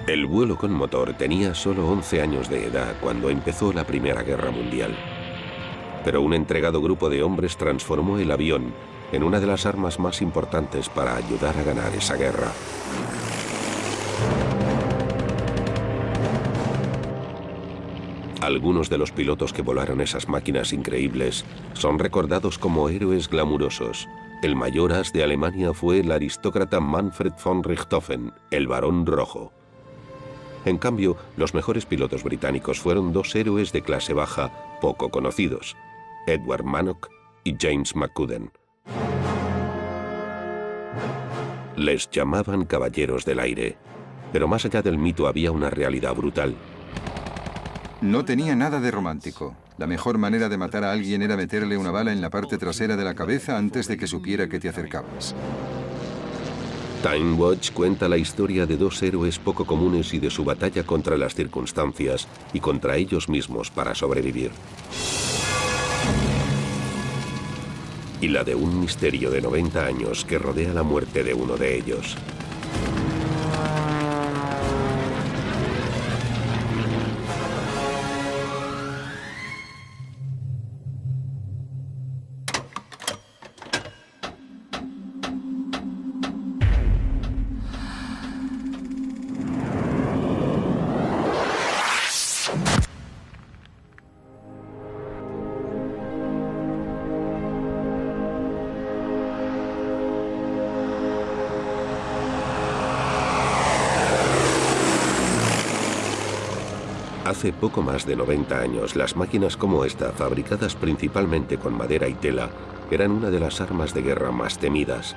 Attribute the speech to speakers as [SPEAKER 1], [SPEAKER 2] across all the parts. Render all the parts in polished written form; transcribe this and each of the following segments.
[SPEAKER 1] El vuelo con motor tenía solo 11 años de edad cuando empezó la Primera Guerra Mundial. Pero un entregado grupo de hombres transformó el avión en una de las armas más importantes para ayudar a ganar esa guerra. Algunos de los pilotos que volaron esas máquinas increíbles son recordados como héroes glamurosos. El mayor as de Alemania fue el aristócrata Manfred von Richthofen, el Barón Rojo. En cambio, los mejores pilotos británicos fueron dos héroes de clase baja poco conocidos, Edward Manock y James McCudden. Les llamaban caballeros del aire, pero más allá del mito había una realidad brutal.
[SPEAKER 2] No tenía nada de romántico. La mejor manera de matar a alguien era meterle una bala en la parte trasera de la cabeza antes de que supiera que te acercabas.
[SPEAKER 1] Time Watch cuenta la historia de dos héroes poco comunes y de su batalla contra las circunstancias y contra ellos mismos para sobrevivir. Y la de un misterio de 90 años que rodea la muerte de uno de ellos. Hace poco más de 90 años, las máquinas como esta, fabricadas principalmente con madera y tela, eran una de las armas de guerra más temidas.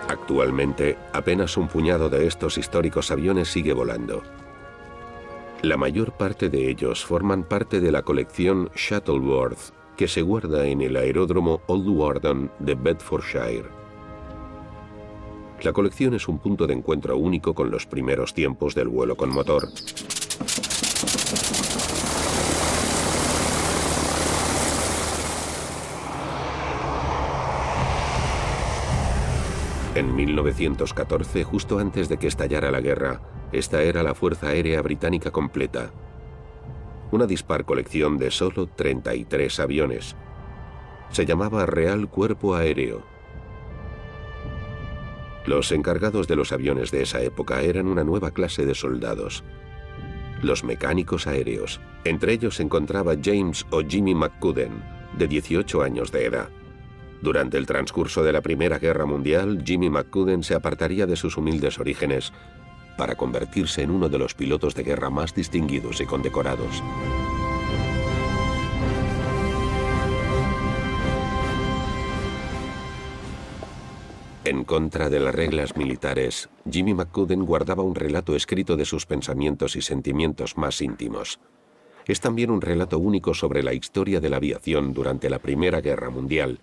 [SPEAKER 1] Actualmente, apenas un puñado de estos históricos aviones sigue volando. La mayor parte de ellos forman parte de la colección Shuttleworth, que se guarda en el aeródromo Old Wardon de Bedfordshire. La colección es un punto de encuentro único con los primeros tiempos del vuelo con motor. En 1914, justo antes de que estallara la guerra, esta era la Fuerza Aérea Británica completa. Una dispar colección de solo 33 aviones. Se llamaba Real Cuerpo Aéreo. Los encargados de los aviones de esa época eran una nueva clase de soldados, los mecánicos aéreos. Entre ellos se encontraba James o Jimmy McCudden, de 18 años de edad. Durante el transcurso de la Primera Guerra Mundial, Jimmy McCudden se apartaría de sus humildes orígenes para convertirse en uno de los pilotos de guerra más distinguidos y condecorados. En contra de las reglas militares, Jimmy McCudden guardaba un relato escrito de sus pensamientos y sentimientos más íntimos. Es también un relato único sobre la historia de la aviación durante la Primera Guerra Mundial,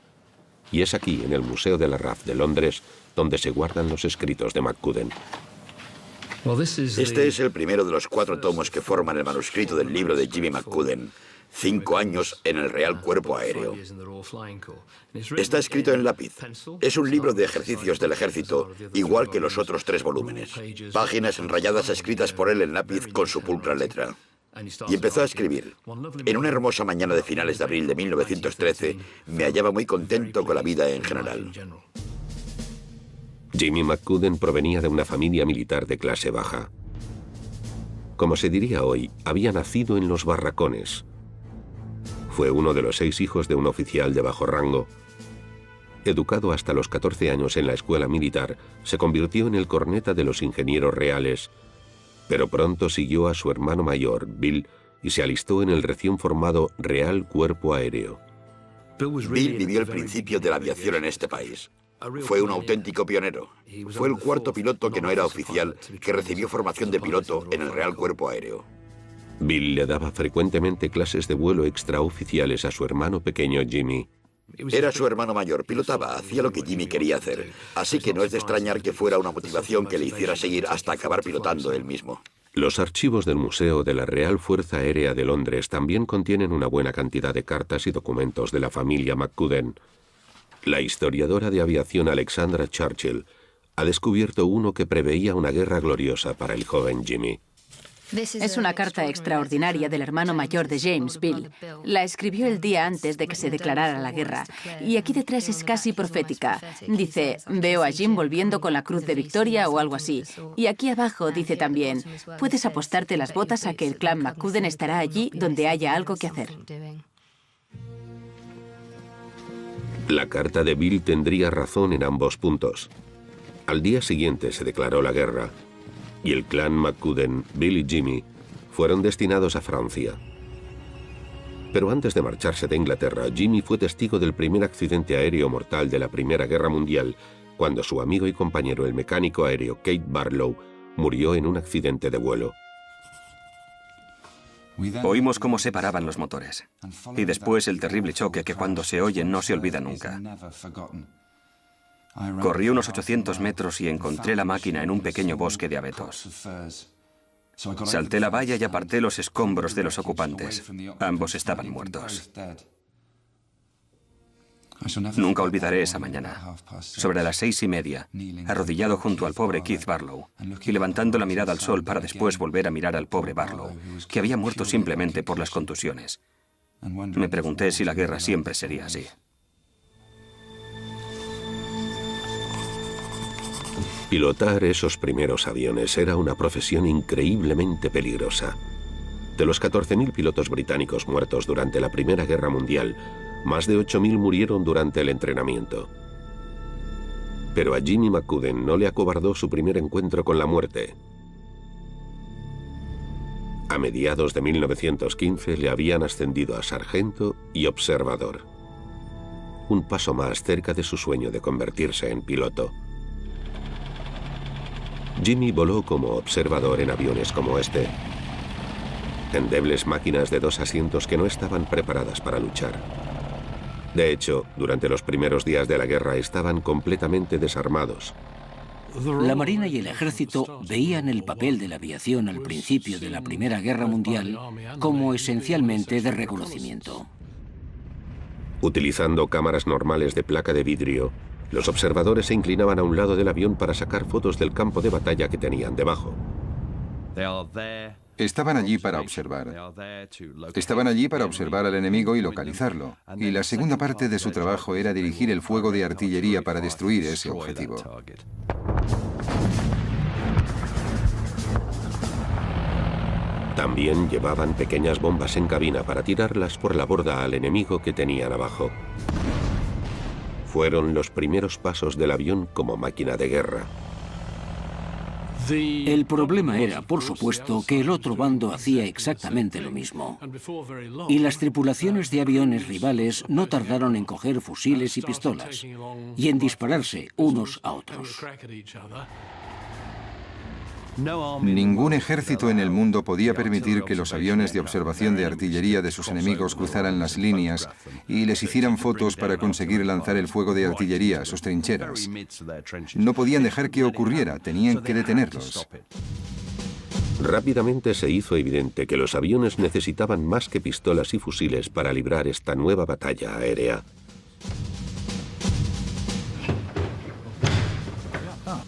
[SPEAKER 1] y es aquí, en el Museo de la RAF de Londres, donde se guardan los escritos de McCudden.
[SPEAKER 3] Este es el primero de los 4 tomos que forman el manuscrito del libro de Jimmy McCudden, 5 años en el Real Cuerpo Aéreo. Está escrito en lápiz. Es un libro de ejercicios del ejército, igual que los otros 3 volúmenes. Páginas enrayadas escritas por él en lápiz con su pulcra letra. Y empezó a escribir. En una hermosa mañana de finales de abril de 1913, me hallaba muy contento con la vida en general.
[SPEAKER 1] Jimmy McCudden provenía de una familia militar de clase baja. Como se diría hoy, había nacido en los barracones. Fue uno de los 6 hijos de un oficial de bajo rango. Educado hasta los 14 años en la escuela militar, se convirtió en el corneta de los ingenieros reales, pero pronto siguió a su hermano mayor, Bill, y se alistó en el recién formado Real Cuerpo Aéreo.
[SPEAKER 3] Bill vivió el principio de la aviación en este país. Fue un auténtico pionero. Fue el 4º piloto que no era oficial que recibió formación de piloto en el Real Cuerpo Aéreo.
[SPEAKER 1] Bill le daba frecuentemente clases de vuelo extraoficiales a su hermano pequeño Jimmy.
[SPEAKER 3] Era su hermano mayor, pilotaba, hacía lo que Jimmy quería hacer. Así que no es de extrañar que fuera una motivación que le hiciera seguir hasta acabar pilotando él mismo.
[SPEAKER 1] Los archivos del Museo de la Real Fuerza Aérea de Londres también contienen una buena cantidad de cartas y documentos de la familia McCudden. La historiadora de aviación Alexandra Churchill ha descubierto uno que preveía una guerra gloriosa para el joven Jimmy.
[SPEAKER 4] Es una carta extraordinaria del hermano mayor de James, Bill. La escribió el día antes de que se declarara la guerra. Y aquí detrás es casi profética. Dice, veo a Jim volviendo con la Cruz de Victoria o algo así. Y aquí abajo dice también, puedes apostarte las botas a que el clan McCudden estará allí donde haya algo que hacer.
[SPEAKER 1] La carta de Bill tendría razón en ambos puntos. Al día siguiente se declaró la guerra, y el clan McCudden, Bill y Jimmy, fueron destinados a Francia. Pero antes de marcharse de Inglaterra, Jimmy fue testigo del primer accidente aéreo mortal de la Primera Guerra Mundial, cuando su amigo y compañero, el mecánico aéreo Kate Barlow, murió en un accidente de vuelo.
[SPEAKER 5] Oímos cómo se paraban los motores. Y después el terrible choque que cuando se oye no se olvida nunca. Corrí unos 800 metros y encontré la máquina en un pequeño bosque de abetos. Salté la valla y aparté los escombros de los ocupantes. Ambos estaban muertos. Nunca olvidaré esa mañana. Sobre las 6:30, arrodillado junto al pobre Keith Barlow y levantando la mirada al sol para después volver a mirar al pobre Barlow, que había muerto simplemente por las contusiones. Me pregunté si la guerra siempre sería así.
[SPEAKER 1] Pilotar esos primeros aviones era una profesión increíblemente peligrosa. De los 14.000 pilotos británicos muertos durante la Primera Guerra Mundial, más de 8.000 murieron durante el entrenamiento. Pero a Jimmy McCudden no le acobardó su primer encuentro con la muerte. A mediados de 1915 le habían ascendido a sargento y observador. Un paso más cerca de su sueño de convertirse en piloto. Jimmy voló como observador en aviones como este, endebles máquinas de 2 asientos que no estaban preparadas para luchar. De hecho, durante los primeros días de la guerra estaban completamente desarmados.
[SPEAKER 6] La Marina y el Ejército veían el papel de la aviación al principio de la Primera Guerra Mundial como esencialmente de reconocimiento.
[SPEAKER 1] Utilizando cámaras normales de placa de vidrio, los observadores se inclinaban a un lado del avión para sacar fotos del campo de batalla que tenían debajo.
[SPEAKER 2] Estaban allí para observar. Estaban allí para observar al enemigo y localizarlo. Y la segunda parte de su trabajo era dirigir el fuego de artillería para destruir ese objetivo.
[SPEAKER 1] También llevaban pequeñas bombas en cabina para tirarlas por la borda al enemigo que tenían abajo. Fueron los primeros pasos del avión como máquina de guerra.
[SPEAKER 6] El problema era, por supuesto, que el otro bando hacía exactamente lo mismo. Y las tripulaciones de aviones rivales no tardaron en coger fusiles y pistolas y en dispararse unos a otros.
[SPEAKER 2] Ningún ejército en el mundo podía permitir que los aviones de observación de artillería de sus enemigos cruzaran las líneas y les hicieran fotos para conseguir lanzar el fuego de artillería a sus trincheras. No podían dejar que ocurriera, tenían que detenerlos.
[SPEAKER 1] Rápidamente se hizo evidente que los aviones necesitaban más que pistolas y fusiles para librar esta nueva batalla aérea.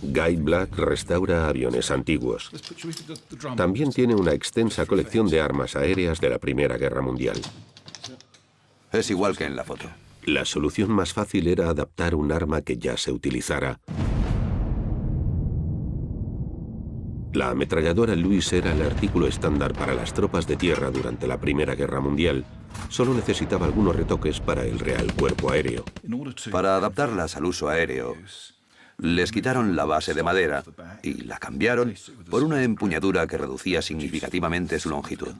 [SPEAKER 1] Guy Black restaura aviones antiguos. También tiene una extensa colección de armas aéreas de la Primera Guerra Mundial.
[SPEAKER 7] Es igual que en la foto.
[SPEAKER 1] La solución más fácil era adaptar un arma que ya se utilizara. La ametralladora Lewis era el artículo estándar para las tropas de tierra durante la Primera Guerra Mundial. Solo necesitaba algunos retoques para el Real Cuerpo Aéreo.
[SPEAKER 7] Para adaptarlas al uso aéreo, les quitaron la base de madera y la cambiaron por una empuñadura que reducía significativamente su longitud.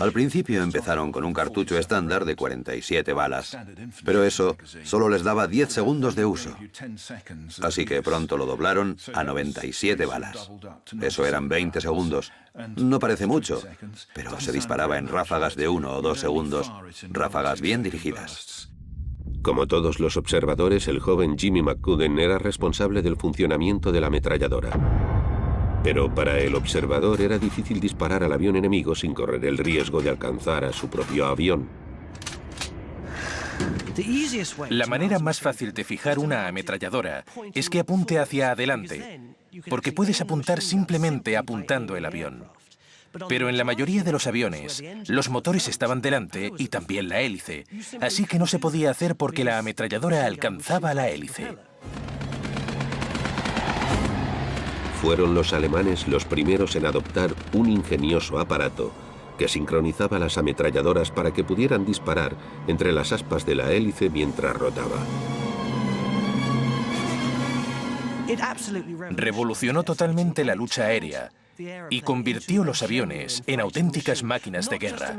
[SPEAKER 7] Al principio empezaron con un cartucho estándar de 47 balas, pero eso solo les daba 10 segundos de uso. Así que pronto lo doblaron a 97 balas. Eso eran 20 segundos. No parece mucho, pero se disparaba en ráfagas de 1 o 2 segundos, ráfagas bien dirigidas.
[SPEAKER 1] Como todos los observadores, el joven Jimmy McCudden era responsable del funcionamiento de la ametralladora. Pero para el observador era difícil disparar al avión enemigo sin correr el riesgo de alcanzar a su propio avión.
[SPEAKER 8] La manera más fácil de fijar una ametralladora es que apunte hacia adelante, porque puedes apuntar simplemente apuntando el avión. Pero en la mayoría de los aviones, los motores estaban delante y también la hélice, así que no se podía hacer porque la ametralladora alcanzaba la hélice.
[SPEAKER 1] Fueron los alemanes los primeros en adoptar un ingenioso aparato que sincronizaba las ametralladoras para que pudieran disparar entre las aspas de la hélice mientras rotaba.
[SPEAKER 8] Revolucionó totalmente la lucha aérea y convirtió los aviones en auténticas máquinas de guerra.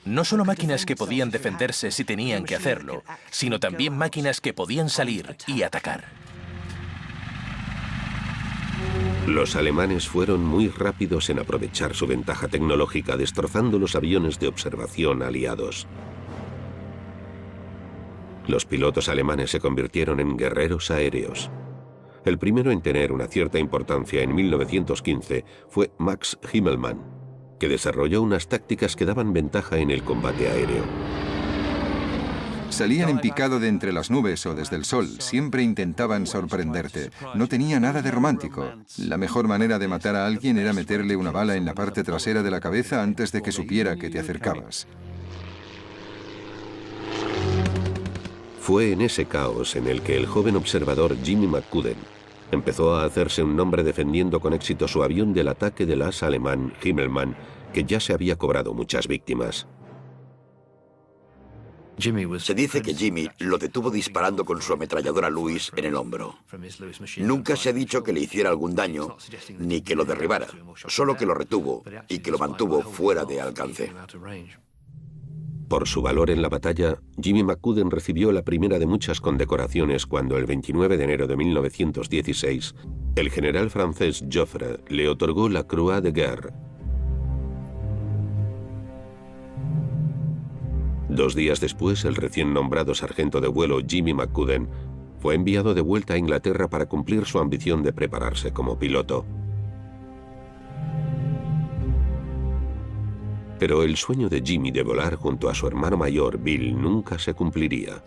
[SPEAKER 8] No solo máquinas que podían defenderse si tenían que hacerlo, sino también máquinas que podían salir y atacar.
[SPEAKER 1] Los alemanes fueron muy rápidos en aprovechar su ventaja tecnológica, destrozando los aviones de observación aliados. Los pilotos alemanes se convirtieron en guerreros aéreos. El primero en tener una cierta importancia en 1915 fue Max Himmelmann, que desarrolló unas tácticas que daban ventaja en el combate aéreo.
[SPEAKER 2] Salían en picado de entre las nubes o desde el sol. Siempre intentaban sorprenderte. No tenía nada de romántico. La mejor manera de matar a alguien era meterle una bala en la parte trasera de la cabeza antes de que supiera que te acercabas.
[SPEAKER 1] Fue en ese caos en el que el joven observador Jimmy McCudden empezó a hacerse un nombre defendiendo con éxito su avión del ataque del as alemán Himmelmann, que ya se había cobrado muchas víctimas.
[SPEAKER 3] Se dice que Jimmy lo detuvo disparando con su ametralladora Lewis en el hombro. Nunca se ha dicho que le hiciera algún daño, ni que lo derribara, solo que lo retuvo y que lo mantuvo fuera de alcance.
[SPEAKER 1] Por su valor en la batalla, Jimmy McCudden recibió la primera de muchas condecoraciones cuando el 29 de enero de 1916, el general francés Joffre le otorgó la Croix de Guerre. 2 días después, el recién nombrado sargento de vuelo Jimmy McCudden fue enviado de vuelta a Inglaterra para cumplir su ambición de prepararse como piloto. Pero el sueño de Jimmy de volar junto a su hermano mayor, Bill, nunca se cumpliría.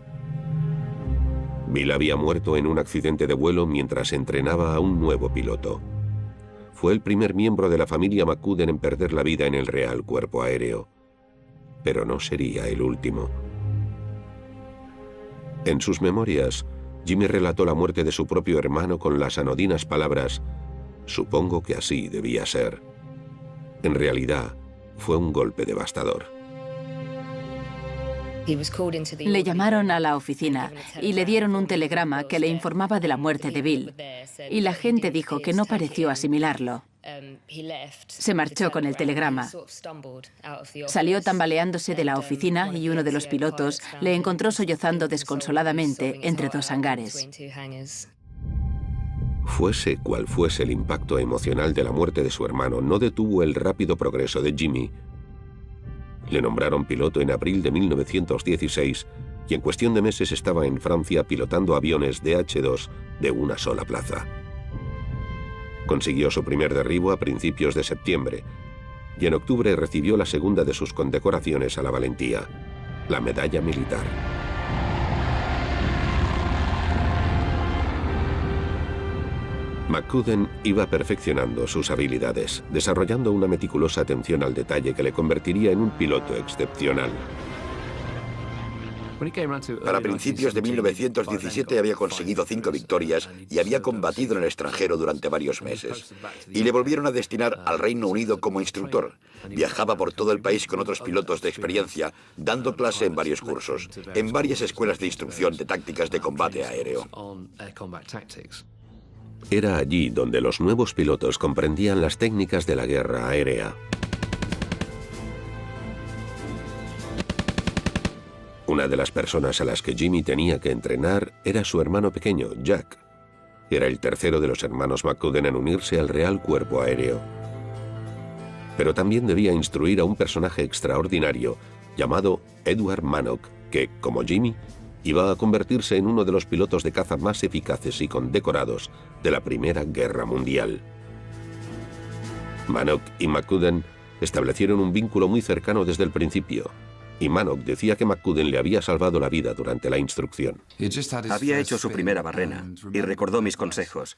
[SPEAKER 1] Bill había muerto en un accidente de vuelo mientras entrenaba a un nuevo piloto. Fue el primer miembro de la familia McCudden en perder la vida en el Real Cuerpo Aéreo. Pero no sería el último. En sus memorias, Jimmy relató la muerte de su propio hermano con las anodinas palabras: "Supongo que así debía ser". En realidad, fue un golpe devastador.
[SPEAKER 4] Le llamaron a la oficina y le dieron un telegrama que le informaba de la muerte de Bill. Y la gente dijo que no pareció asimilarlo. Se marchó con el telegrama. Salió tambaleándose de la oficina y uno de los pilotos le encontró sollozando desconsoladamente entre 2 hangares.
[SPEAKER 1] Fuese cual fuese el impacto emocional de la muerte de su hermano, no detuvo el rápido progreso de Jimmy. Le nombraron piloto en abril de 1916 y en cuestión de meses estaba en Francia pilotando aviones DH-2 de una sola plaza. Consiguió su primer derribo a principios de septiembre y en octubre recibió la segunda de sus condecoraciones a la valentía, la Medalla Militar. McCudden iba perfeccionando sus habilidades, desarrollando una meticulosa atención al detalle que le convertiría en un piloto excepcional.
[SPEAKER 3] Para principios de 1917 había conseguido 5 victorias y había combatido en el extranjero durante varios meses. Y le volvieron a destinar al Reino Unido como instructor. Viajaba por todo el país con otros pilotos de experiencia, dando clase en varios cursos, en varias escuelas de instrucción de tácticas de combate aéreo.
[SPEAKER 1] Era allí donde los nuevos pilotos comprendían las técnicas de la guerra aérea. Una de las personas a las que Jimmy tenía que entrenar era su hermano pequeño, Jack. Era el tercero de los hermanos McCudden en unirse al Real Cuerpo Aéreo. Pero también debía instruir a un personaje extraordinario llamado Edward Manock, que, como Jimmy, iba a convertirse en uno de los pilotos de caza más eficaces y condecorados de la Primera Guerra Mundial. Manock y McCudden establecieron un vínculo muy cercano desde el principio, y Manock decía que McCudden le había salvado la vida durante la instrucción.
[SPEAKER 5] Había hecho su primera barrena y recordó mis consejos,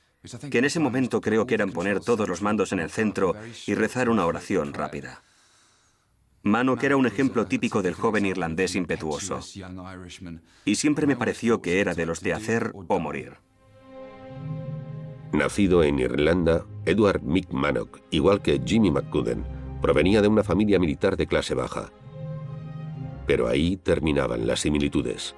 [SPEAKER 5] que en ese momento creo que eran poner todos los mandos en el centro y rezar una oración rápida. Manock era un ejemplo típico del joven irlandés impetuoso, y siempre me pareció que era de los de hacer o morir.
[SPEAKER 1] Nacido en Irlanda, Edward Mick Manock, igual que Jimmy McCudden, provenía de una familia militar de clase baja. Pero ahí terminaban las similitudes.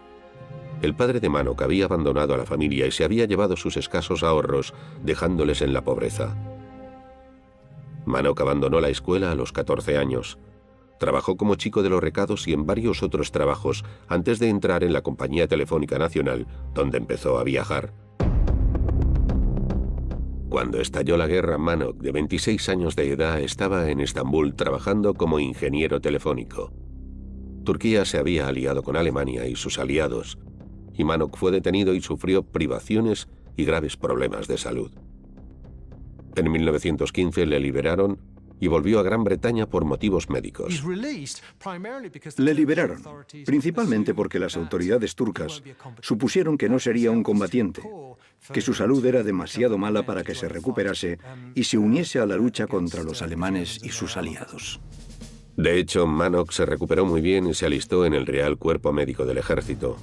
[SPEAKER 1] El padre de Manock había abandonado a la familia y se había llevado sus escasos ahorros, dejándoles en la pobreza. Manock abandonó la escuela a los 14 años. Trabajó como chico de los recados y en varios otros trabajos antes de entrar en la Compañía Telefónica Nacional, donde empezó a viajar. Cuando estalló la guerra, Manock, de 26 años de edad, estaba en Estambul trabajando como ingeniero telefónico. Turquía se había aliado con Alemania y sus aliados, y Manock fue detenido y sufrió privaciones y graves problemas de salud. En 1915 le liberaron y volvió a Gran Bretaña por motivos médicos.
[SPEAKER 9] Le liberaron, principalmente porque las autoridades turcas supusieron que no sería un combatiente, que su salud era demasiado mala para que se recuperase y se uniese a la lucha contra los alemanes y sus aliados.
[SPEAKER 1] De hecho, Manock se recuperó muy bien y se alistó en el Real Cuerpo Médico del Ejército.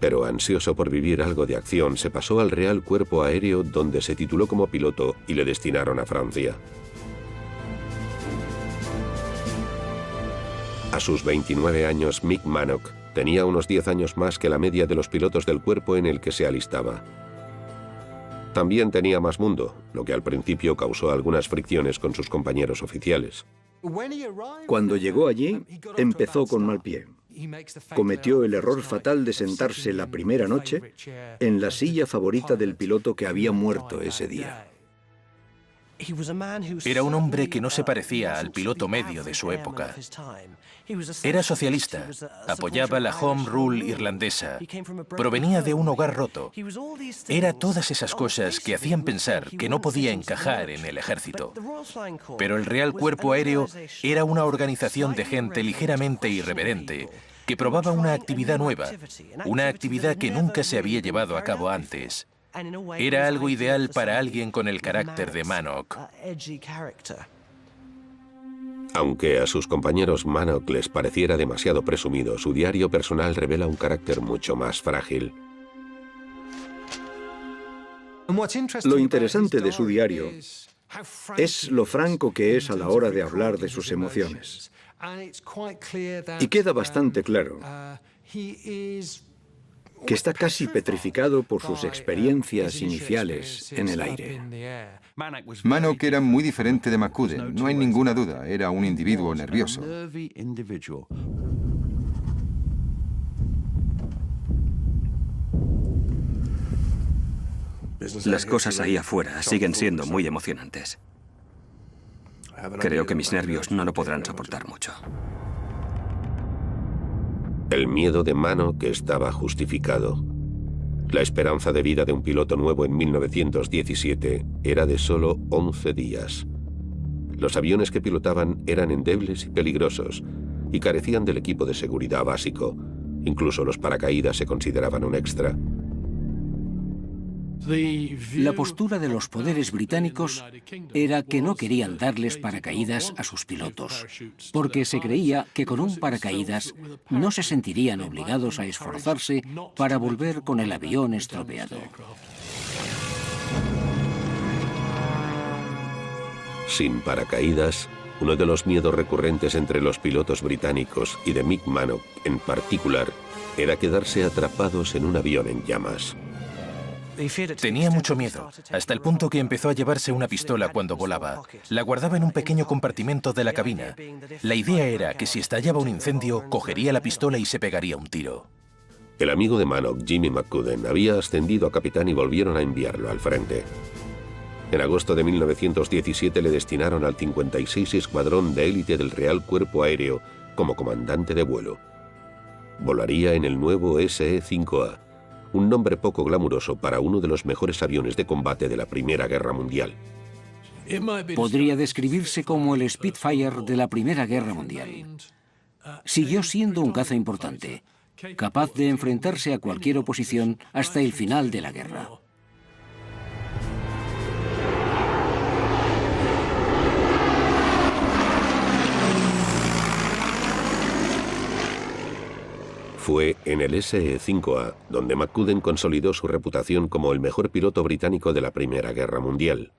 [SPEAKER 1] Pero ansioso por vivir algo de acción, se pasó al Real Cuerpo Aéreo, donde se tituló como piloto y le destinaron a Francia. A sus 29 años, Mick Manock tenía unos 10 años más que la media de los pilotos del cuerpo en el que se alistaba. También tenía más mundo, lo que al principio causó algunas fricciones con sus compañeros oficiales.
[SPEAKER 9] Cuando llegó allí, empezó con mal pie. Cometió el error fatal de sentarse la primera noche en la silla favorita del piloto que había muerto ese día.
[SPEAKER 8] Era un hombre que no se parecía al piloto medio de su época. Era socialista, apoyaba la Home Rule irlandesa, provenía de un hogar roto. Era todas esas cosas que hacían pensar que no podía encajar en el ejército. Pero el Real Cuerpo Aéreo era una organización de gente ligeramente irreverente, que probaba una actividad nueva, una actividad que nunca se había llevado a cabo antes. Era algo ideal para alguien con el carácter de Manock.
[SPEAKER 1] Aunque a sus compañeros Manock les pareciera demasiado presumido, su diario personal revela un carácter mucho más frágil.
[SPEAKER 9] Lo interesante de su diario es lo franco que es a la hora de hablar de sus emociones. Y queda bastante claro que está casi petrificado por sus experiencias iniciales en el aire.
[SPEAKER 2] Manock era muy diferente de McCudden, no hay ninguna duda, era un individuo nervioso.
[SPEAKER 5] Las cosas ahí afuera siguen siendo muy emocionantes. Creo que mis nervios no lo podrán soportar mucho.
[SPEAKER 1] El miedo de Manock estaba justificado. La esperanza de vida de un piloto nuevo en 1917 era de solo 11 días. Los aviones que pilotaban eran endebles y peligrosos y carecían del equipo de seguridad básico. Incluso los paracaídas se consideraban un extra.
[SPEAKER 6] La postura de los poderes británicos era que no querían darles paracaídas a sus pilotos, porque se creía que con un paracaídas no se sentirían obligados a esforzarse para volver con el avión estropeado.
[SPEAKER 1] Sin paracaídas, uno de los miedos recurrentes entre los pilotos británicos y de Mick Manock en particular era quedarse atrapados en un avión en llamas.
[SPEAKER 8] Tenía mucho miedo, hasta el punto que empezó a llevarse una pistola cuando volaba. La guardaba en un pequeño compartimento de la cabina. La idea era que si estallaba un incendio, cogería la pistola y se pegaría un tiro.
[SPEAKER 1] El amigo de Manock, Jimmy McCudden, había ascendido a capitán y volvieron a enviarlo al frente. En agosto de 1917 le destinaron al 56 Escuadrón de Élite del Real Cuerpo Aéreo como comandante de vuelo. Volaría en el nuevo SE-5A, un nombre poco glamuroso para uno de los mejores aviones de combate de la Primera Guerra Mundial.
[SPEAKER 6] Podría describirse como el Spitfire de la Primera Guerra Mundial. Siguió siendo un caza importante, capaz de enfrentarse a cualquier oposición hasta el final de la guerra.
[SPEAKER 1] Fue en el SE-5A donde McCudden consolidó su reputación como el mejor piloto británico de la Primera Guerra Mundial.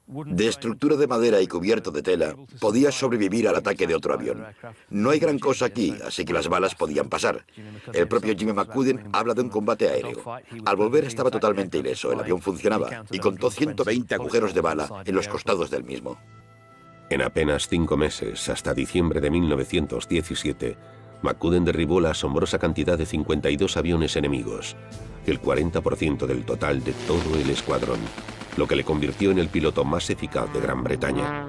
[SPEAKER 3] De estructura de madera y cubierto de tela, podía sobrevivir al ataque de otro avión. No hay gran cosa aquí, así que las balas podían pasar. El propio Jimmy McCudden habla de un combate aéreo. Al volver estaba totalmente ileso, el avión funcionaba y contó 120 agujeros de bala en los costados del mismo.
[SPEAKER 1] En apenas 5 meses, hasta diciembre de 1917, McCudden derribó la asombrosa cantidad de 52 aviones enemigos, el 40% del total de todo el escuadrón, lo que le convirtió en el piloto más eficaz de Gran Bretaña.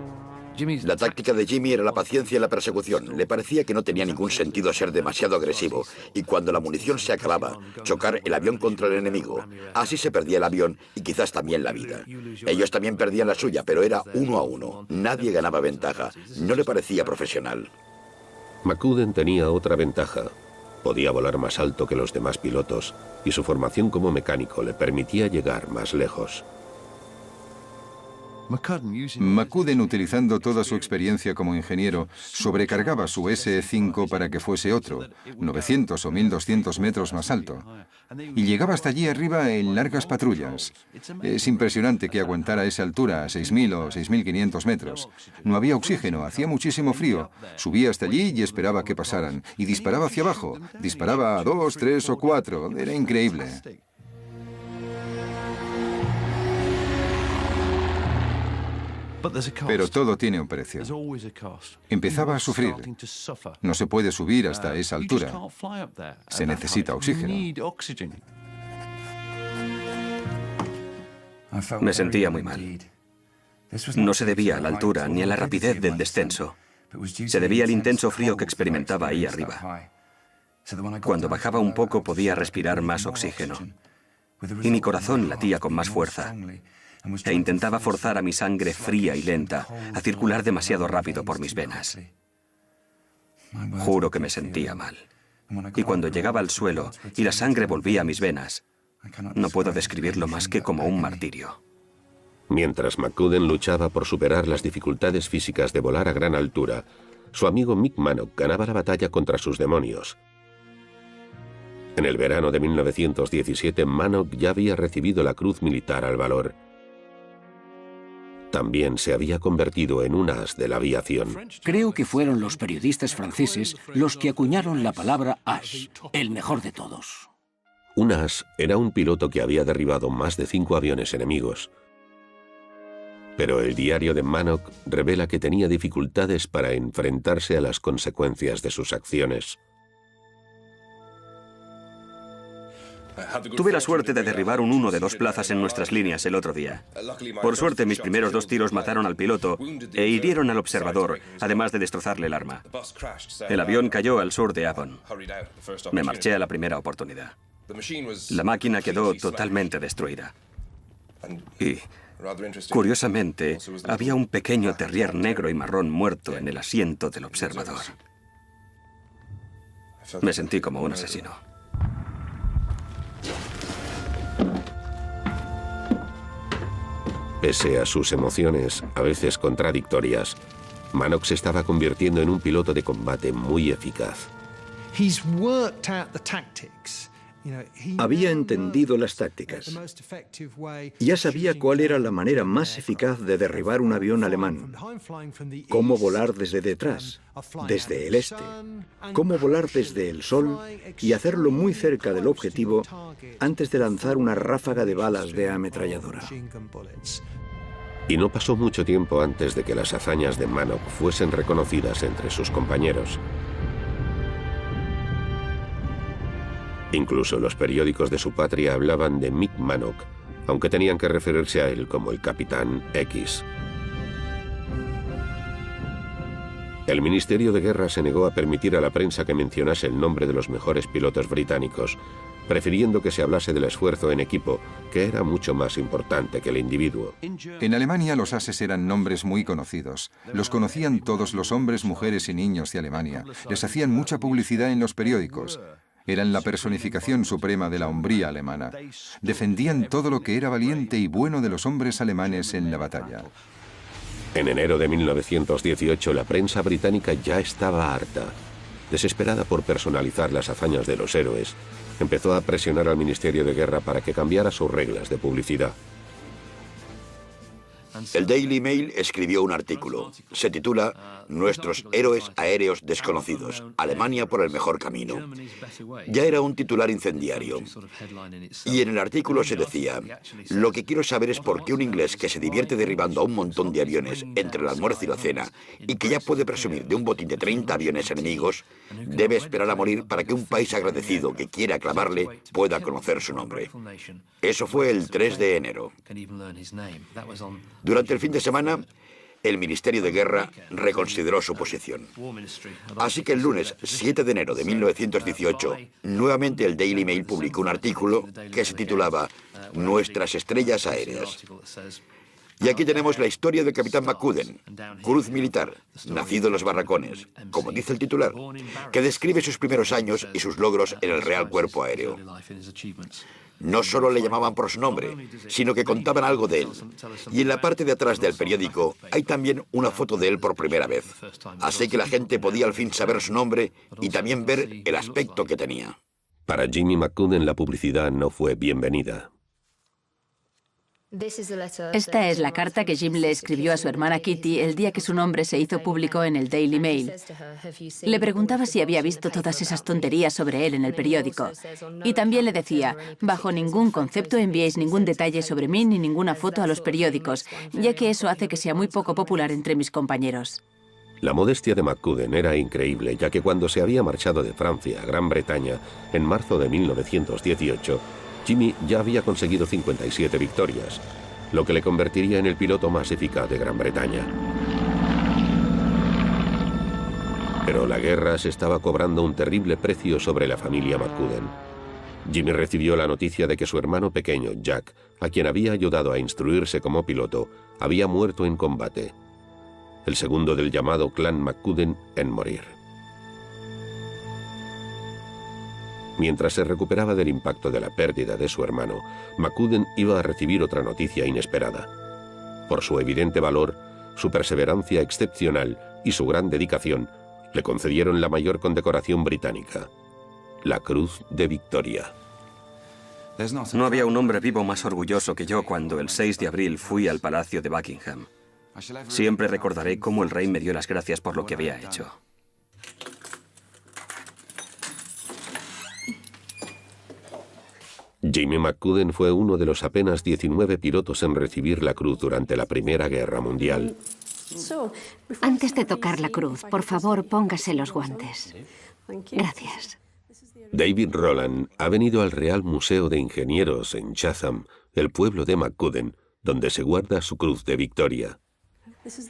[SPEAKER 3] La táctica de Jimmy era la paciencia en la persecución. Le parecía que no tenía ningún sentido ser demasiado agresivo y cuando la munición se acababa, chocar el avión contra el enemigo. Así se perdía el avión y quizás también la vida. Ellos también perdían la suya, pero era 1 a 1. Nadie ganaba ventaja. No le parecía profesional.
[SPEAKER 1] McCudden tenía otra ventaja. Podía volar más alto que los demás pilotos y su formación como mecánico le permitía llegar más lejos.
[SPEAKER 2] McCudden, utilizando toda su experiencia como ingeniero, sobrecargaba su SE-5 para que fuese otro, 900 o 1200 metros más alto, y llegaba hasta allí arriba en largas patrullas. Es impresionante que aguantara esa altura, a 6.000 o 6.500 metros. No había oxígeno, hacía muchísimo frío. Subía hasta allí y esperaba que pasaran, y disparaba hacia abajo. Disparaba a 2, 3 o 4. Era increíble. Pero todo tiene un precio. Empezaba a sufrir. No se puede subir hasta esa altura. Se necesita oxígeno.
[SPEAKER 5] Me sentía muy mal. No se debía a la altura ni a la rapidez del descenso. Se debía al intenso frío que experimentaba ahí arriba. Cuando bajaba un poco podía respirar más oxígeno. Y mi corazón latía con más fuerza. E intentaba forzar a mi sangre fría y lenta a circular demasiado rápido por mis venas. Juro que me sentía mal. Y cuando llegaba al suelo y la sangre volvía a mis venas, no puedo describirlo más que como un martirio.
[SPEAKER 1] Mientras McCudden luchaba por superar las dificultades físicas de volar a gran altura, su amigo Mick Manock ganaba la batalla contra sus demonios. En el verano de 1917, Manock ya había recibido la Cruz Militar al Valor. También se había convertido en un as de la aviación.
[SPEAKER 6] Creo que fueron los periodistas franceses los que acuñaron la palabra as, el mejor de todos.
[SPEAKER 1] Un as era un piloto que había derribado más de 5 aviones enemigos. Pero el diario de Manock revela que tenía dificultades para enfrentarse a las consecuencias de sus acciones.
[SPEAKER 5] Tuve la suerte de derribar un 1 de 2 plazas en nuestras líneas el otro día. Por suerte, mis primeros 2 tiros mataron al piloto e hirieron al observador, además de destrozarle el arma. El avión cayó al sur de Avon. Me marché a la primera oportunidad. La máquina quedó totalmente destruida. Y, curiosamente, había un pequeño terrier negro y marrón muerto en el asiento del observador. Me sentí como un asesino.
[SPEAKER 1] Pese a sus emociones, a veces contradictorias, Manock se estaba convirtiendo en un piloto de combate muy eficaz.
[SPEAKER 9] Había entendido las tácticas. Ya sabía cuál era la manera más eficaz de derribar un avión alemán. Cómo volar desde detrás, desde el este. Cómo volar desde el sol y hacerlo muy cerca del objetivo antes de lanzar una ráfaga de balas de ametralladora.
[SPEAKER 1] Y no pasó mucho tiempo antes de que las hazañas de Manock fuesen reconocidas entre sus compañeros. Incluso los periódicos de su patria hablaban de Mick Manock, aunque tenían que referirse a él como el Capitán X. El Ministerio de Guerra se negó a permitir a la prensa que mencionase el nombre de los mejores pilotos británicos, prefiriendo que se hablase del esfuerzo en equipo, que era mucho más importante que el individuo.
[SPEAKER 2] En Alemania los ases eran nombres muy conocidos. Los conocían todos los hombres, mujeres y niños de Alemania. Les hacían mucha publicidad en los periódicos. Eran la personificación suprema de la hombría alemana. Defendían todo lo que era valiente y bueno de los hombres alemanes en la batalla.
[SPEAKER 1] En enero de 1918, la prensa británica ya estaba harta. Desesperada por personalizar las hazañas de los héroes, empezó a presionar al Ministerio de Guerra para que cambiara sus reglas de publicidad.
[SPEAKER 3] El Daily Mail escribió un artículo. Se titula «Nuestros héroes aéreos desconocidos. Alemania por el mejor camino». Ya era un titular incendiario. Y en el artículo se decía: «Lo que quiero saber es por qué un inglés que se divierte derribando a un montón de aviones entre el almuerzo y la cena y que ya puede presumir de un botín de 30 aviones enemigos, debe esperar a morir para que un país agradecido que quiere aclamarle pueda conocer su nombre». Eso fue el 3 de enero. Durante el fin de semana, el Ministerio de Guerra reconsideró su posición. Así que el lunes 7 de enero de 1918, nuevamente el Daily Mail publicó un artículo que se titulaba «Nuestras estrellas aéreas». Y aquí tenemos la historia del capitán McCudden, cruz militar, nacido en los barracones, como dice el titular, que describe sus primeros años y sus logros en el Real Cuerpo Aéreo. No solo le llamaban por su nombre, sino que contaban algo de él. Y en la parte de atrás del periódico hay también una foto de él por primera vez. Así que la gente podía al fin saber su nombre y también ver el aspecto que tenía.
[SPEAKER 1] Para Jimmy McCudden la publicidad no fue bienvenida.
[SPEAKER 4] Esta es la carta que Jim le escribió a su hermana Kitty el día que su nombre se hizo público en el Daily Mail. Le preguntaba si había visto todas esas tonterías sobre él en el periódico. Y también le decía: bajo ningún concepto enviéis ningún detalle sobre mí ni ninguna foto a los periódicos, ya que eso hace que sea muy poco popular entre mis compañeros.
[SPEAKER 1] La modestia de McCudden era increíble, ya que cuando se había marchado de Francia a Gran Bretaña en marzo de 1918, Jimmy ya había conseguido 57 victorias, lo que le convertiría en el piloto más eficaz de Gran Bretaña. Pero la guerra se estaba cobrando un terrible precio sobre la familia McCudden. Jimmy recibió la noticia de que su hermano pequeño, Jack, a quien había ayudado a instruirse como piloto, había muerto en combate. El segundo del llamado clan McCudden en morir. Mientras se recuperaba del impacto de la pérdida de su hermano, McCudden iba a recibir otra noticia inesperada. Por su evidente valor, su perseverancia excepcional y su gran dedicación, le concedieron la mayor condecoración británica, la Cruz de Victoria.
[SPEAKER 5] No había un hombre vivo más orgulloso que yo cuando el 6 de abril fui al Palacio de Buckingham. Siempre recordaré cómo el rey me dio las gracias por lo que había hecho.
[SPEAKER 1] Jimmy McCudden fue uno de los apenas 19 pilotos en recibir la cruz durante la Primera Guerra Mundial.
[SPEAKER 10] Antes de tocar la cruz, por favor, póngase los guantes. Gracias.
[SPEAKER 1] David Roland ha venido al Real Museo de Ingenieros en Chatham, el pueblo de McCudden, donde se guarda su Cruz de Victoria.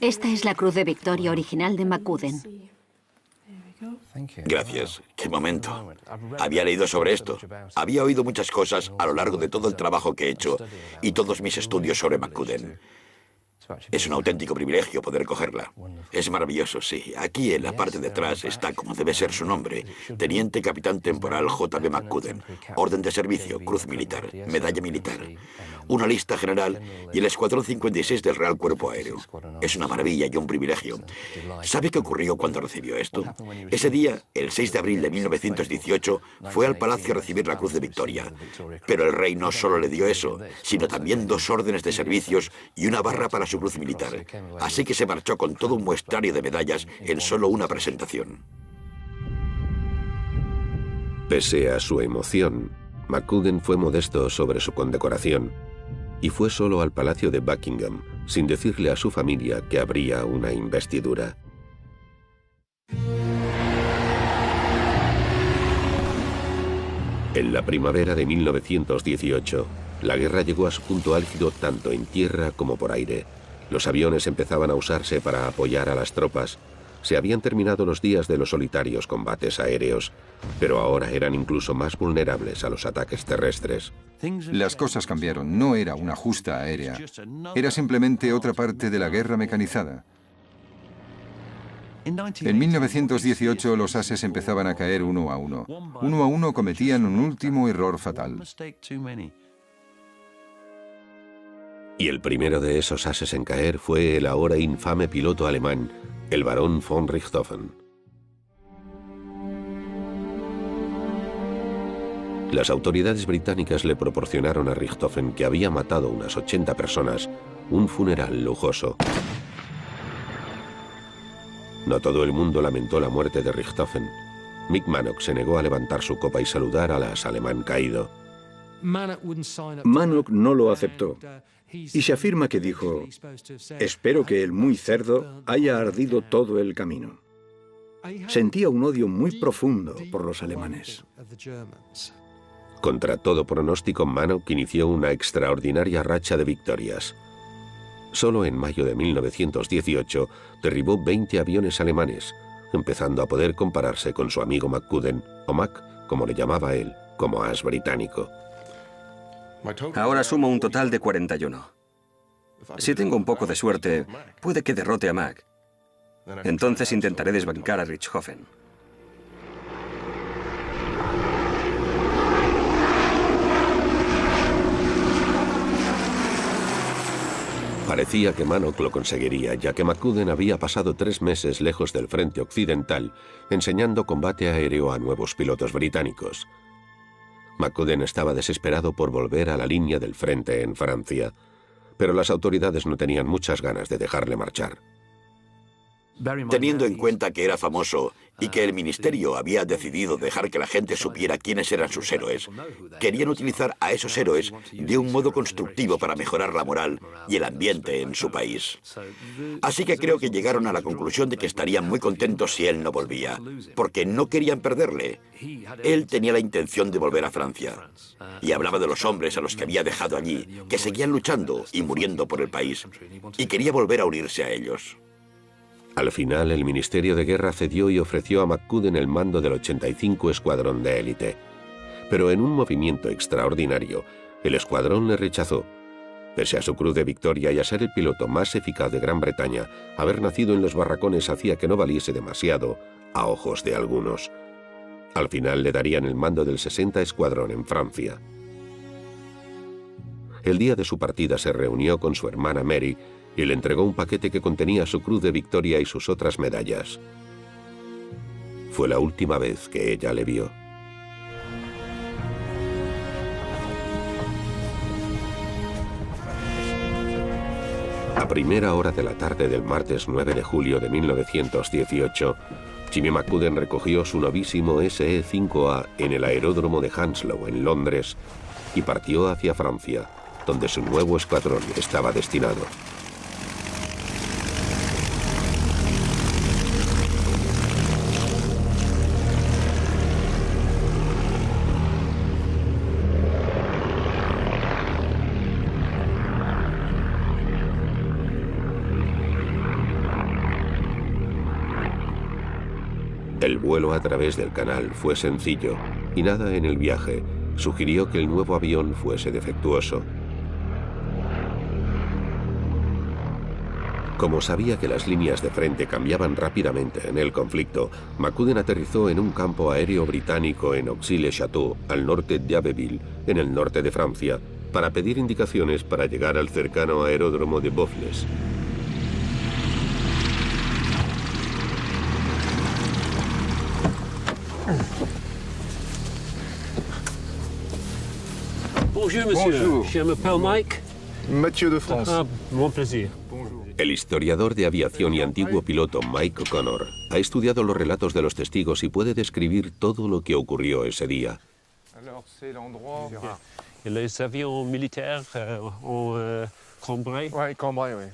[SPEAKER 10] Esta es la Cruz de Victoria original de McCudden.
[SPEAKER 3] Gracias. ¡Qué momento! Había leído sobre esto. Había oído muchas cosas a lo largo de todo el trabajo que he hecho y todos mis estudios sobre McCudden. Es un auténtico privilegio poder cogerla. Es maravilloso, sí. Aquí en la parte de atrás está, como debe ser su nombre, Teniente Capitán Temporal J.B. McCudden, Orden de Servicio, Cruz Militar, Medalla Militar, una lista general y el Escuadrón 56 del Real Cuerpo Aéreo. Es una maravilla y un privilegio. ¿Sabe qué ocurrió cuando recibió esto? Ese día, el 6 de abril de 1918, fue al palacio a recibir la Cruz de Victoria. Pero el rey no solo le dio eso, sino también 2 órdenes de servicios y una barra para su cruz militar. Así que se marchó con todo un muestrario de medallas en solo una presentación.
[SPEAKER 1] Pese a su emoción, McCudden fue modesto sobre su condecoración y fue solo al Palacio de Buckingham, sin decirle a su familia que habría una investidura. En la primavera de 1918, la guerra llegó a su punto álgido tanto en tierra como por aire. Los aviones empezaban a usarse para apoyar a las tropas. Se habían terminado los días de los solitarios combates aéreos, pero ahora eran incluso más vulnerables a los ataques terrestres.
[SPEAKER 2] Las cosas cambiaron. No era una justa aérea. Era simplemente otra parte de la guerra mecanizada. En 1918 los ases empezaban a caer uno a uno. Uno a uno cometían un último error fatal.
[SPEAKER 1] Y el primero de esos ases en caer fue el ahora infame piloto alemán, el barón von Richthofen. Las autoridades británicas le proporcionaron a Richthofen, que había matado unas 80 personas, un funeral lujoso. No todo el mundo lamentó la muerte de Richthofen. Mick Mannock se negó a levantar su copa y saludar al as alemán caído.
[SPEAKER 9] Mannock no lo aceptó. Y se afirma que dijo: espero que el muy cerdo haya ardido todo el camino. Sentía un odio muy profundo por los alemanes.
[SPEAKER 1] Contra todo pronóstico, Mannock inició una extraordinaria racha de victorias. Solo en mayo de 1918 derribó 20 aviones alemanes, empezando a poder compararse con su amigo McCudden, o Mac, como le llamaba él, como as británico.
[SPEAKER 5] Ahora sumo un total de 41. Si tengo un poco de suerte, puede que derrote a Mac. Entonces intentaré desbancar a Richthofen.
[SPEAKER 1] Parecía que Mannock lo conseguiría, ya que McCudden había pasado 3 meses lejos del frente occidental, enseñando combate aéreo a nuevos pilotos británicos. McCudden estaba desesperado por volver a la línea del frente en Francia, pero las autoridades no tenían muchas ganas de dejarle marchar.
[SPEAKER 3] Teniendo en cuenta que era famoso y que el ministerio había decidido dejar que la gente supiera quiénes eran sus héroes, querían utilizar a esos héroes de un modo constructivo para mejorar la moral y el ambiente en su país. Así que creo que llegaron a la conclusión de que estarían muy contentos si él no volvía, porque no querían perderle. Él tenía la intención de volver a Francia y hablaba de los hombres a los que había dejado allí, que seguían luchando y muriendo por el país, y quería volver a unirse a ellos.
[SPEAKER 1] Al final, el Ministerio de Guerra cedió y ofreció a McCudden el mando del 85 Escuadrón de Élite. Pero en un movimiento extraordinario, el escuadrón le rechazó. Pese a su cruz de victoria y a ser el piloto más eficaz de Gran Bretaña, haber nacido en los barracones hacía que no valiese demasiado a ojos de algunos. Al final le darían el mando del 60 Escuadrón en Francia. El día de su partida se reunió con su hermana Mary y le entregó un paquete que contenía su cruz de victoria y sus otras medallas. Fue la última vez que ella le vio. A primera hora de la tarde del martes 9 de julio de 1918, Jimmy McCudden recogió su novísimo SE-5A en el aeródromo de Hounslow, en Londres, y partió hacia Francia, donde su nuevo escuadrón estaba destinado. El vuelo a través del canal fue sencillo y nada en el viaje sugirió que el nuevo avión fuese defectuoso. Como sabía que las líneas de frente cambiaban rápidamente en el conflicto, McCudden aterrizó en un campo aéreo británico en Auxi-le-Château, al norte de Abbeville, en el norte de Francia, para pedir indicaciones para llegar al cercano aeródromo de Bouffles.
[SPEAKER 11] Bonjour, monsieur.
[SPEAKER 2] Bonjour.
[SPEAKER 11] Je m'appelle Mike.
[SPEAKER 12] Mathieu de France.
[SPEAKER 11] Ah, bon plaisir.
[SPEAKER 1] El historiador de aviación y antiguo piloto Mike O'Connor ha estudiado los relatos de los testigos y puede describir todo lo que ocurrió ese día.
[SPEAKER 11] Les avions militaires en Cambrai.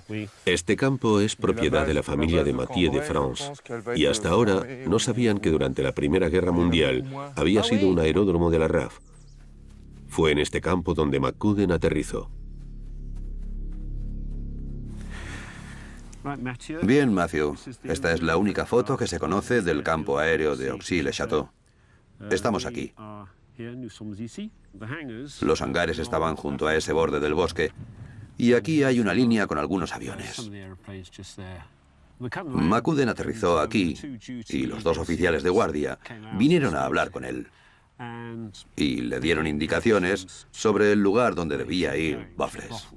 [SPEAKER 12] Oui.
[SPEAKER 1] Este campo es propiedad de la familia de Mathieu de France y hasta ahora no sabían que durante la Primera Guerra Mundial había sido un aeródromo de la RAF. Fue en este campo donde McCudden aterrizó.
[SPEAKER 7] Bien, Matthew. Esta es la única foto que se conoce del campo aéreo de Oxy-le-Château. Estamos aquí. Los hangares estaban junto a ese borde del bosque. Y aquí hay una línea con algunos aviones. McCudden aterrizó aquí y los dos oficiales de guardia vinieron a hablar con él. Y le dieron indicaciones sobre el lugar donde debía ir Buffles.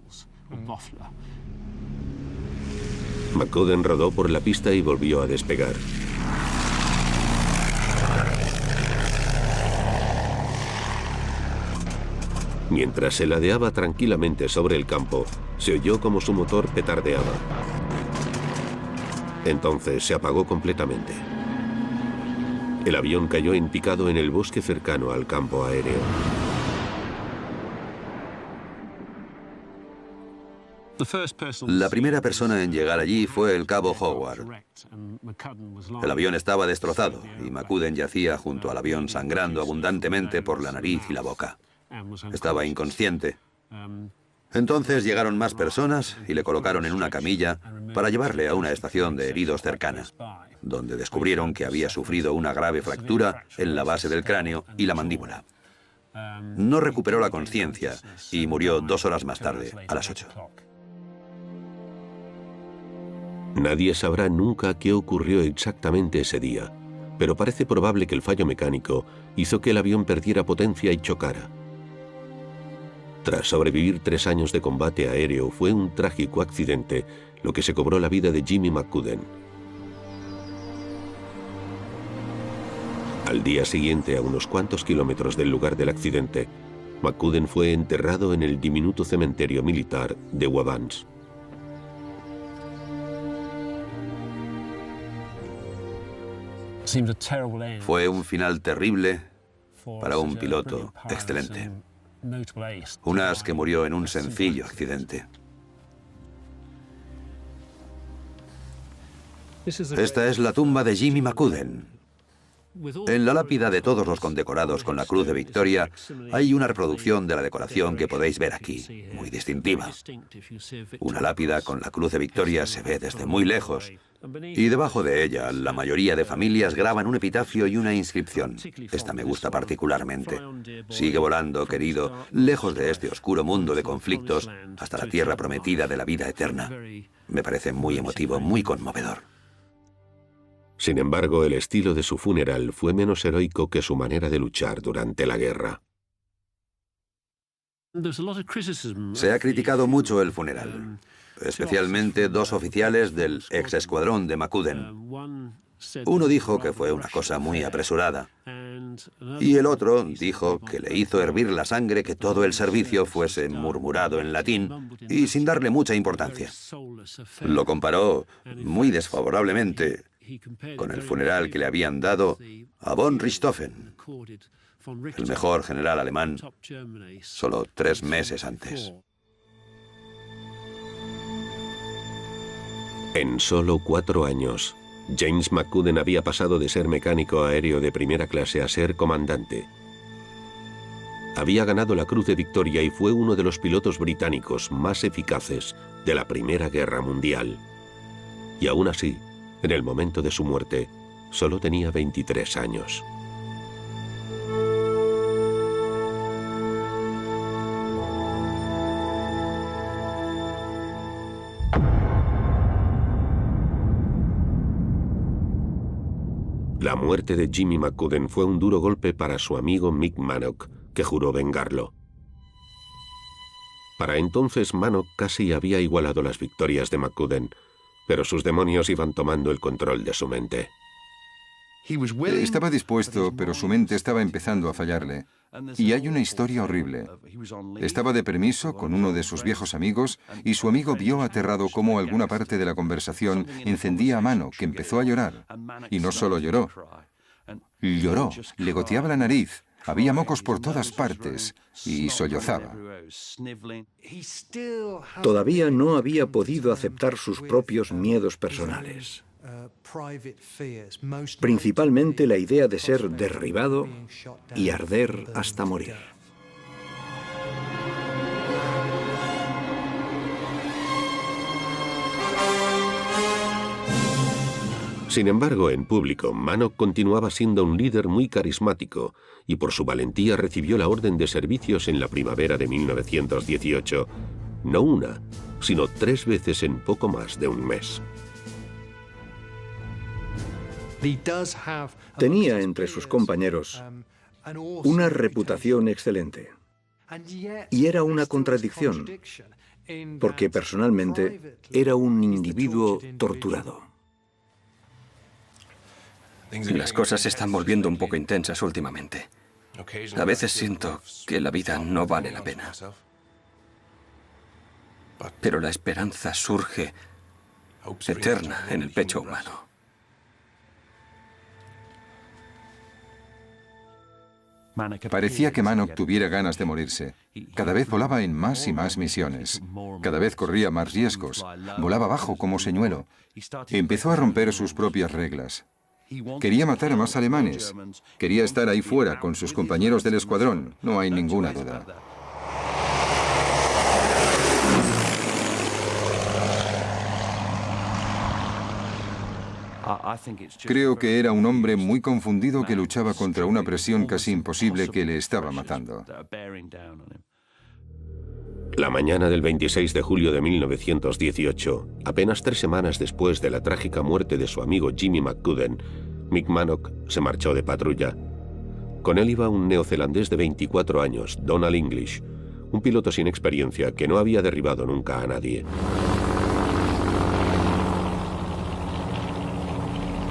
[SPEAKER 1] McCudden rodó por la pista y volvió a despegar. Mientras se ladeaba tranquilamente sobre el campo, se oyó como su motor petardeaba. Entonces se apagó completamente. El avión cayó en picado en el bosque cercano al campo aéreo.
[SPEAKER 7] La primera persona en llegar allí fue el cabo Howard. El avión estaba destrozado y McCudden yacía junto al avión sangrando abundantemente por la nariz y la boca. Estaba inconsciente. Entonces llegaron más personas y le colocaron en una camilla para llevarle a una estación de heridos cercana, donde descubrieron que había sufrido una grave fractura en la base del cráneo y la mandíbula. No recuperó la conciencia y murió 2 horas más tarde, a las 8.
[SPEAKER 1] Nadie sabrá nunca qué ocurrió exactamente ese día, pero parece probable que el fallo mecánico hizo que el avión perdiera potencia y chocara. Tras sobrevivir 3 años de combate aéreo, fue un trágico accidente lo que se cobró la vida de Jimmy McCudden. Al día siguiente, a unos cuantos kilómetros del lugar del accidente, McCudden fue enterrado en el diminuto cementerio militar de Wabans.
[SPEAKER 7] Fue un final terrible para un piloto excelente. Un as que murió en un sencillo accidente. Esta es la tumba de Jimmy McCudden. En la lápida de todos los condecorados con la Cruz de Victoria hay una reproducción de la decoración que podéis ver aquí, muy distintiva. Una lápida con la Cruz de Victoria se ve desde muy lejos y debajo de ella la mayoría de familias graban un epitafio y una inscripción. Esta me gusta particularmente. Sigue volando, querido, lejos de este oscuro mundo de conflictos hasta la tierra prometida de la vida eterna. Me parece muy emotivo, muy conmovedor.
[SPEAKER 1] Sin embargo, el estilo de su funeral fue menos heroico que su manera de luchar durante la guerra.
[SPEAKER 7] Se ha criticado mucho el funeral, especialmente 2 oficiales del ex escuadrón de McCudden. Uno dijo que fue una cosa muy apresurada, y el otro dijo que le hizo hervir la sangre que todo el servicio fuese murmurado en latín y sin darle mucha importancia. Lo comparó muy desfavorablemente con el funeral que le habían dado a von Richthofen, el mejor general alemán, solo 3 meses antes.
[SPEAKER 1] En solo 4 años, James McCudden había pasado de ser mecánico aéreo de primera clase a ser comandante. Había ganado la Cruz de Victoria y fue uno de los pilotos británicos más eficaces de la Primera Guerra Mundial. Y aún así, en el momento de su muerte, solo tenía 23 años. La muerte de Jimmy McCudden fue un duro golpe para su amigo Mick Manock, que juró vengarlo. Para entonces, Manock casi había igualado las victorias de McCudden, pero sus demonios iban tomando el control de su mente.
[SPEAKER 2] Estaba dispuesto, pero su mente estaba empezando a fallarle. Y hay una historia horrible. Estaba de permiso con uno de sus viejos amigos y su amigo vio aterrado cómo alguna parte de la conversación encendía a mano, que empezó a llorar. Y no solo lloró, le goteaba la nariz, había mocos por todas partes y sollozaba.
[SPEAKER 9] Todavía no había podido aceptar sus propios miedos personales. Principalmente la idea de ser derribado y arder hasta morir.
[SPEAKER 1] Sin embargo, en público, Manock continuaba siendo un líder muy carismático y por su valentía recibió la Orden de Servicios en la primavera de 1918, no una, sino 3 veces en poco más de un mes.
[SPEAKER 9] Tenía entre sus compañeros una reputación excelente. Y era una contradicción, porque personalmente era un individuo torturado.
[SPEAKER 5] Las cosas se están volviendo un poco intensas últimamente. A veces siento que la vida no vale la pena. Pero la esperanza surge eterna en el pecho humano.
[SPEAKER 2] Parecía que Manock tuviera ganas de morirse. Cada vez volaba en más y más misiones. Cada vez corría más riesgos. Volaba bajo como señuelo. Empezó a romper sus propias reglas. Quería matar a más alemanes. Quería estar ahí fuera con sus compañeros del escuadrón. No hay ninguna duda. Creo que era un hombre muy confundido que luchaba contra una presión casi imposible que le estaba matando.
[SPEAKER 1] La mañana del 26 de julio de 1918, apenas 3 semanas después de la trágica muerte de su amigo Jimmy McCudden, Mick Manock se marchó de patrulla. Con él iba un neozelandés de 24 años, Donald English, un piloto sin experiencia que no había derribado nunca a nadie.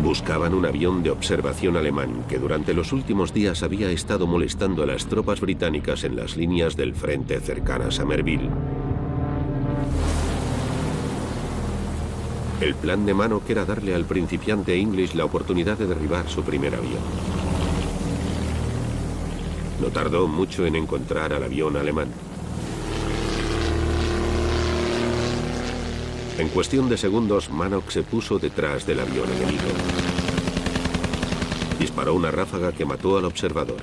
[SPEAKER 1] Buscaban un avión de observación alemán que durante los últimos días había estado molestando a las tropas británicas en las líneas del frente cercanas a Merville. El plan de Manock era darle al principiante English la oportunidad de derribar su primer avión. No tardó mucho en encontrar al avión alemán. En cuestión de segundos, Manock se puso detrás del avión enemigo. Disparó una ráfaga que mató al observador.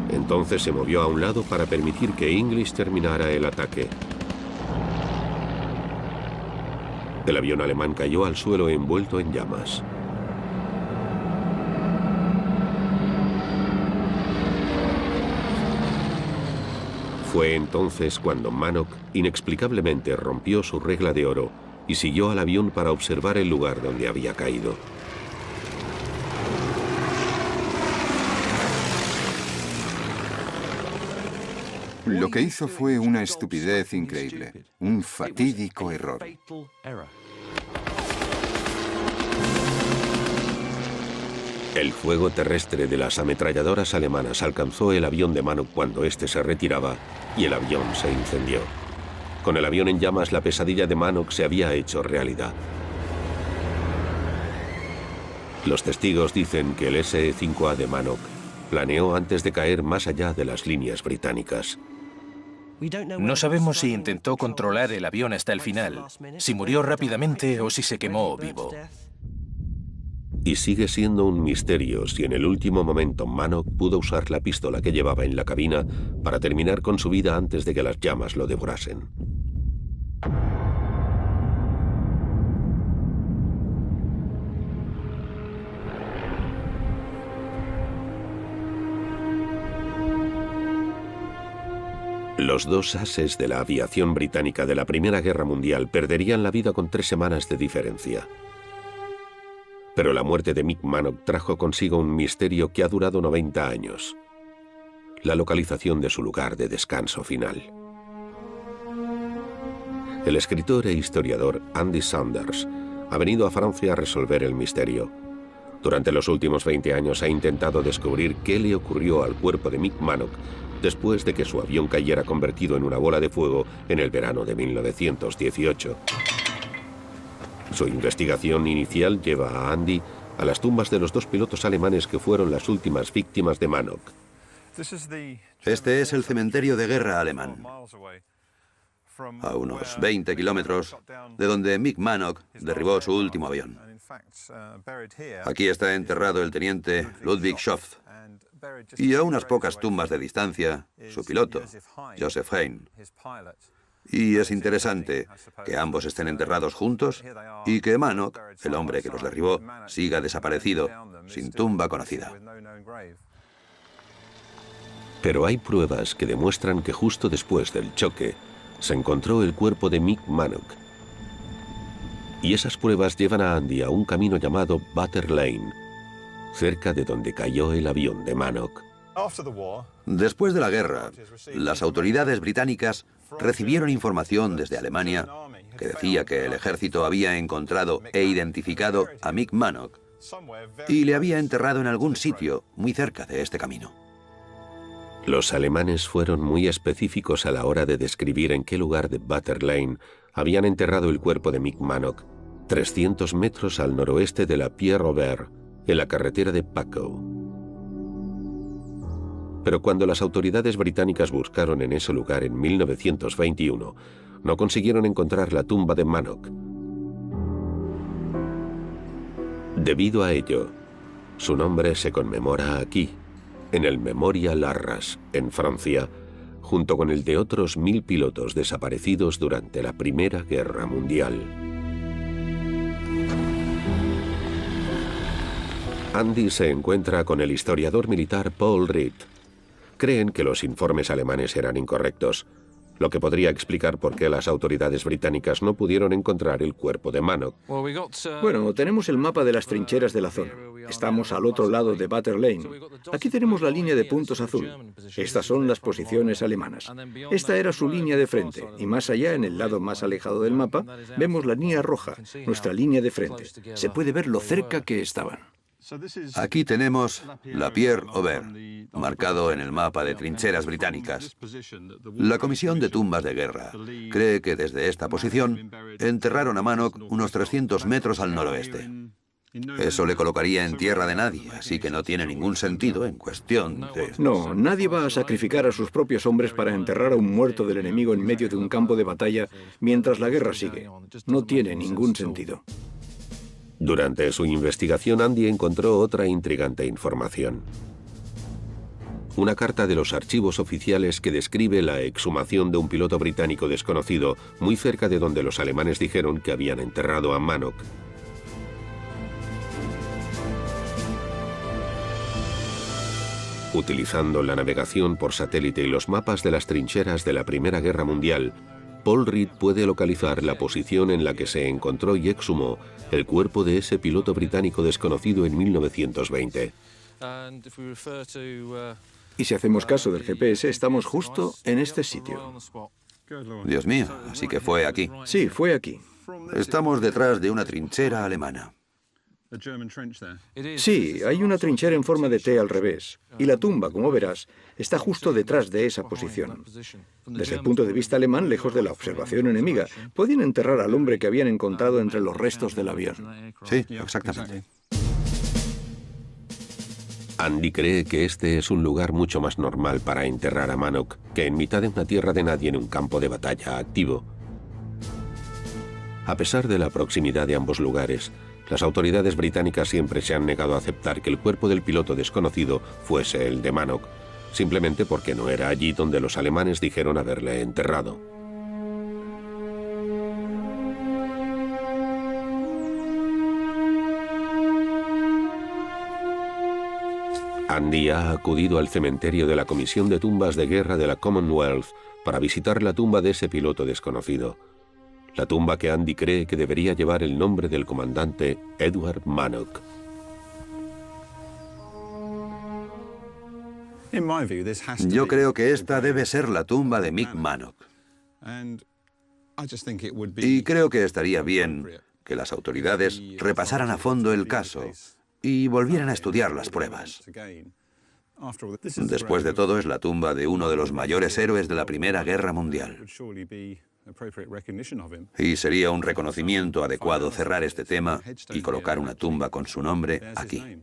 [SPEAKER 1] Entonces se movió a un lado para permitir que English terminara el ataque. El avión alemán cayó al suelo envuelto en llamas. Fue entonces cuando Manock inexplicablemente rompió su regla de oro y siguió al avión para observar el lugar donde había caído.
[SPEAKER 2] Lo que hizo fue una estupidez increíble, un fatídico error.
[SPEAKER 1] El fuego terrestre de las ametralladoras alemanas alcanzó el avión de Manock cuando éste se retiraba y el avión se incendió. Con el avión en llamas, la pesadilla de Manock se había hecho realidad. Los testigos dicen que el SE-5A de Manock planeó antes de caer más allá de las líneas británicas.
[SPEAKER 8] No sabemos si intentó controlar el avión hasta el final, si murió rápidamente o si se quemó vivo.
[SPEAKER 1] Y sigue siendo un misterio si en el último momento Manock pudo usar la pistola que llevaba en la cabina para terminar con su vida antes de que las llamas lo devorasen. Los 2 ases de la aviación británica de la Primera Guerra Mundial perderían la vida con 3 semanas de diferencia. Pero la muerte de Mick Manock trajo consigo un misterio que ha durado 90 años. La localización de su lugar de descanso final. El escritor e historiador Andy Saunders ha venido a Francia a resolver el misterio. Durante los últimos 20 años ha intentado descubrir qué le ocurrió al cuerpo de Mick Manock después de que su avión cayera convertido en una bola de fuego en el verano de 1918. Su investigación inicial lleva a Andy a las tumbas de los 2 pilotos alemanes que fueron las últimas víctimas de Manock.
[SPEAKER 7] Este es el cementerio de guerra alemán, a unos 20 kilómetros de donde Mick Manock derribó su último avión. Aquí está enterrado el teniente Ludwig Schoff y a unas pocas tumbas de distancia, su piloto, Joseph Hein. Y es interesante que ambos estén enterrados juntos y que Manock, el hombre que los derribó, siga desaparecido, sin tumba conocida.
[SPEAKER 1] Pero hay pruebas que demuestran que justo después del choque se encontró el cuerpo de Mick Manock. Y esas pruebas llevan a Andy a un camino llamado Butter Lane, cerca de donde cayó el avión de Manock.
[SPEAKER 7] Después de la guerra, las autoridades británicas recibieron información desde Alemania que decía que el ejército había encontrado e identificado a Mick Manock y le había enterrado en algún sitio muy cerca de este camino.
[SPEAKER 1] Los alemanes fueron muy específicos a la hora de describir en qué lugar de Butter Lane habían enterrado el cuerpo de Mick Manock, 300 metros al noroeste de la Pierre Robert, en la carretera de Paco. Pero cuando las autoridades británicas buscaron en ese lugar en 1921, no consiguieron encontrar la tumba de Manock. Debido a ello, su nombre se conmemora aquí, en el Memorial Arras, en Francia, junto con el de otros 1000 pilotos desaparecidos durante la Primera Guerra Mundial. Andy se encuentra con el historiador militar Paul Reed. Creen que los informes alemanes eran incorrectos, lo que podría explicar por qué las autoridades británicas no pudieron encontrar el cuerpo de Manock.
[SPEAKER 9] Bueno, tenemos el mapa de las trincheras de la zona. Estamos al otro lado de Butter Lane. Aquí tenemos la línea de puntos azul. Estas son las posiciones alemanas. Esta era su línea de frente, y más allá, en el lado más alejado del mapa, vemos la línea roja, nuestra línea de frente. Se puede ver lo cerca que estaban.
[SPEAKER 7] Aquí tenemos la Pierre Robert, marcado en el mapa de trincheras británicas. La Comisión de Tumbas de Guerra cree que desde esta posición enterraron a Manock unos 300 metros al noroeste. Eso le colocaría en tierra de nadie, así que no tiene ningún sentido en cuestión de...
[SPEAKER 9] No, nadie va a sacrificar a sus propios hombres para enterrar a un muerto del enemigo en medio de un campo de batalla mientras la guerra sigue. No tiene ningún sentido.
[SPEAKER 1] Durante su investigación, Andy encontró otra intrigante información. Una carta de los archivos oficiales que describe la exhumación de un piloto británico desconocido muy cerca de donde los alemanes dijeron que habían enterrado a Manock. Utilizando la navegación por satélite y los mapas de las trincheras de la Primera Guerra Mundial, Paul Reed puede localizar la posición en la que se encontró y exhumó el cuerpo de ese piloto británico desconocido en 1920.
[SPEAKER 9] Y si hacemos caso del GPS, estamos justo en este sitio.
[SPEAKER 7] Dios mío, así que fue aquí.
[SPEAKER 9] Sí, fue aquí.
[SPEAKER 7] Estamos detrás de una trinchera alemana.
[SPEAKER 9] Sí, hay una trinchera en forma de T al revés, y la tumba, como verás, está justo detrás de esa posición. Desde el punto de vista alemán, lejos de la observación enemiga, podían enterrar al hombre que habían encontrado entre los restos del avión.
[SPEAKER 7] Sí, exactamente.
[SPEAKER 1] Andy cree que este es un lugar mucho más normal para enterrar a Manock que en mitad de una tierra de nadie en un campo de batalla activo. A pesar de la proximidad de ambos lugares, las autoridades británicas siempre se han negado a aceptar que el cuerpo del piloto desconocido fuese el de Manock, simplemente porque no era allí donde los alemanes dijeron haberle enterrado. Andy ha acudido al cementerio de la Comisión de Tumbas de Guerra de la Commonwealth para visitar la tumba de ese piloto desconocido. La tumba que Andy cree que debería llevar el nombre del comandante Edward Manock.
[SPEAKER 7] Yo creo que esta debe ser la tumba de Mick Manock. Y creo que estaría bien que las autoridades repasaran a fondo el caso y volvieran a estudiar las pruebas. Después de todo, es la tumba de uno de los mayores héroes de la Primera Guerra Mundial. Y sería un reconocimiento adecuado cerrar este tema y colocar una tumba con su nombre aquí.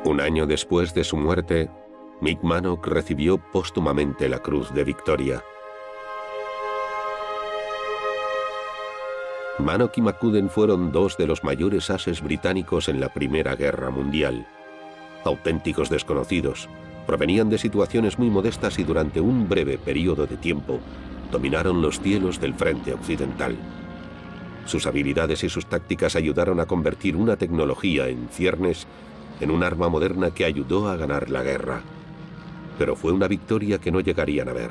[SPEAKER 1] Un año después de su muerte, Mick Manock recibió póstumamente la Cruz de Victoria. Manock y McCudden fueron dos de los mayores ases británicos en la Primera Guerra Mundial. Auténticos desconocidos, Provenían de situaciones muy modestas y durante un breve periodo de tiempo dominaron los cielos del frente occidental. Sus habilidades y sus tácticas ayudaron a convertir una tecnología en ciernes en un arma moderna que ayudó a ganar la guerra. Pero fue una victoria que no llegarían a ver.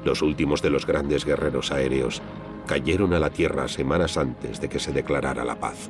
[SPEAKER 1] Los últimos de los grandes guerreros aéreos cayeron a la tierra semanas antes de que se declarara la paz.